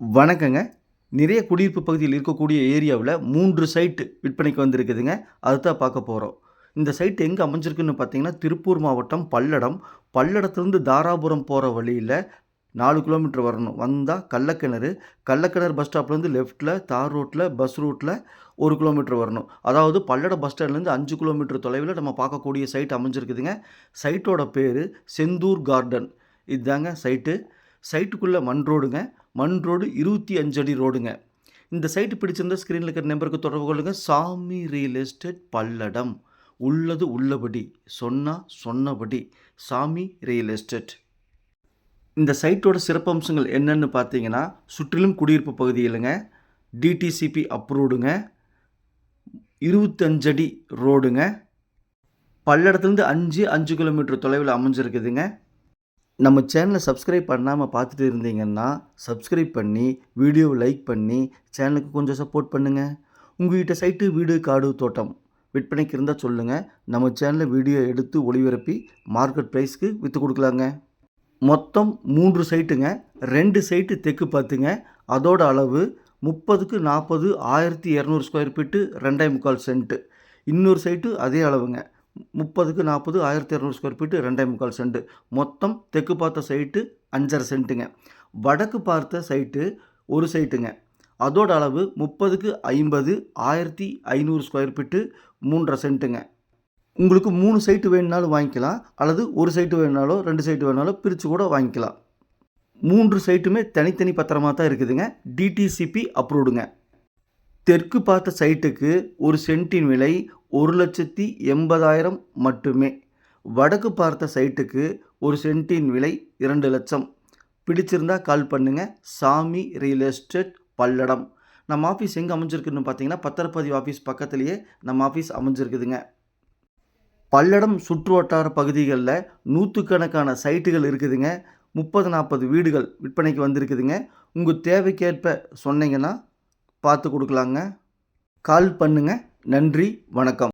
வணக்கங்க. நிறைய குடியிருப்பு பகுதியில் இருக்கக்கூடிய ஏரியாவுல 3 சைட் விற்பனைக்கு வந்திருக்குதுங்க. அதுதான் பார்க்க போறோம். இந்த சைட் எங்க அமைஞ்சிருக்குன்னு பார்த்தீங்கன்னா, திருப்பூர் மாவட்டம் பல்லடம். பல்லடத்துலருந்து தாராபுரம் போற வழியில 4 கிலோமீட்டர் வரணும். வந்தா கள்ளக்கிணறு. கள்ளக்கிணறு பஸ் ஸ்டாப்லேருந்து லெஃப்ட்ல தார் ரோட்ல, பஸ் ரூட்ல 1 கிலோமீட்டர் வரணும். அதாவது பல்லடம் பஸ் ஸ்டாண்ட்லேருந்து 5 கிலோமீட்டர் தொலைவில நம்ம பார்க்கக்கூடிய சைட் அமைஞ்சிருக்குதுங்க. சைட்டோட பேரு செந்தூர் கார்டன். இதாங்க சைட்டு. சைட்டுக்குள்ள மண் ரோடுங்க. மண் ரோடு 25 அடி ரோடுங்க. இந்த சைட்டு பிடிச்சிருந்தா ஸ்க்ரீனில் இருக்கிற நம்பருக்கு தொடர்பு கொள்ளுங்க. சாமி ரியல் எஸ்டேட் பல்லடம். உள்ளது உள்ளபடி, சொன்னா சொன்னபடி. சாமி ரியல் எஸ்டேட். இந்த சைட்டோட சிறப்பம்சங்கள் என்னன்னு பார்த்தீங்கன்னா, சுற்றிலும் குடியிருப்பு பகுதி இல்லைங்க. டிடிசிபி அப்ரூவ்டுங்க. 25 அடி ரோடுங்க. பல்லடத்துலேருந்து 5 கிலோமீட்டர் தொலைவில் அமைஞ்சிருக்குதுங்க. நம்ம சேனலை சப்ஸ்கிரைப் பண்ணாமல் பார்த்துட்டு இருந்தீங்கன்னா சப்ஸ்கிரைப் பண்ணி வீடியோவை லைக் பண்ணி சேனலுக்கு கொஞ்சம் சப்போர்ட் பண்ணுங்கள். உங்கள்கிட்ட சைட்டு வீடு காடு தோட்டம் விற்பனைக்கு இருந்தால் சொல்லுங்கள். நம்ம சேனலில் வீடியோ எடுத்து ஒளிபரப்பி மார்க்கெட் ப்ரைஸ்க்கு விற்று கொடுக்கலாங்க. மொத்தம் 3 சைட்டுங்க. 2 சைட்டு தெற்கு பார்த்துங்க. அதோட அளவு 30க்கு 40 1200 ஸ்கொயர் ஃபீட்டு 2.25 சென்ட்டு. இன்னொரு சைட்டு அதே அளவுங்க. 30க்கு 40 1200 ஸ்கொயர் ஃபீட்டு 2.25 சென்ட்டு. மொத்தம் தெற்கு பார்த்த சைட்டு 5.5 சென்ட்டுங்க. வடக்கு பார்த்த சைட்டு ஒரு சைட்டுங்க. அதோட அளவு 30க்கு 50 1500 ஸ்கொயர் ஃபீட்டு 3.5 சென்ட்டுங்க. உங்களுக்கு 3 சைட்டு வேணுனாலும் வாங்கிக்கலாம், அல்லது ஒரு சைட்டு வேணுனாலோ 2 சைட்டு வேணுனாலும் பிரித்து கூட வாங்கிக்கலாம். 3 சைட்டுமே தனித்தனி பத்திரமாக தான் இருக்குதுங்க. டிடிசிபி அப்ரூவ்டுங்க. தெற்கு பார்த்த சைட்டுக்கு ஒரு சென்ட்டின் விலை 1,80,000 மட்டுமே. வடக்கு பார்த்த சைட்டுக்கு ஒரு சென்ட்டின் விலை 2 லட்சம். பிடிச்சிருந்தா கால் பண்ணுங்கள். சாமி ரியல் எஸ்டேட் பல்லடம். நம்ம ஆஃபீஸ் எங்கே அமைஞ்சிருக்குன்னு பார்த்தீங்கன்னா, பத்திரப்பதிவு ஆஃபீஸ் பக்கத்துலேயே நம்ம ஆஃபீஸ் அமைஞ்சிருக்குதுங்க. பல்லடம் சுற்று வட்டார பகுதிகளில் நூற்றுக்கணக்கான சைட்டுகள் இருக்குதுங்க. 30-40 வீடுகள் விற்பனைக்கு வந்திருக்குதுங்க. உங்கள் தேவைக்கேற்ப சொன்னீங்கன்னா பார்த்து கொடுக்கலாங்க. கால் பண்ணுங்கள். நன்றி, வணக்கம்.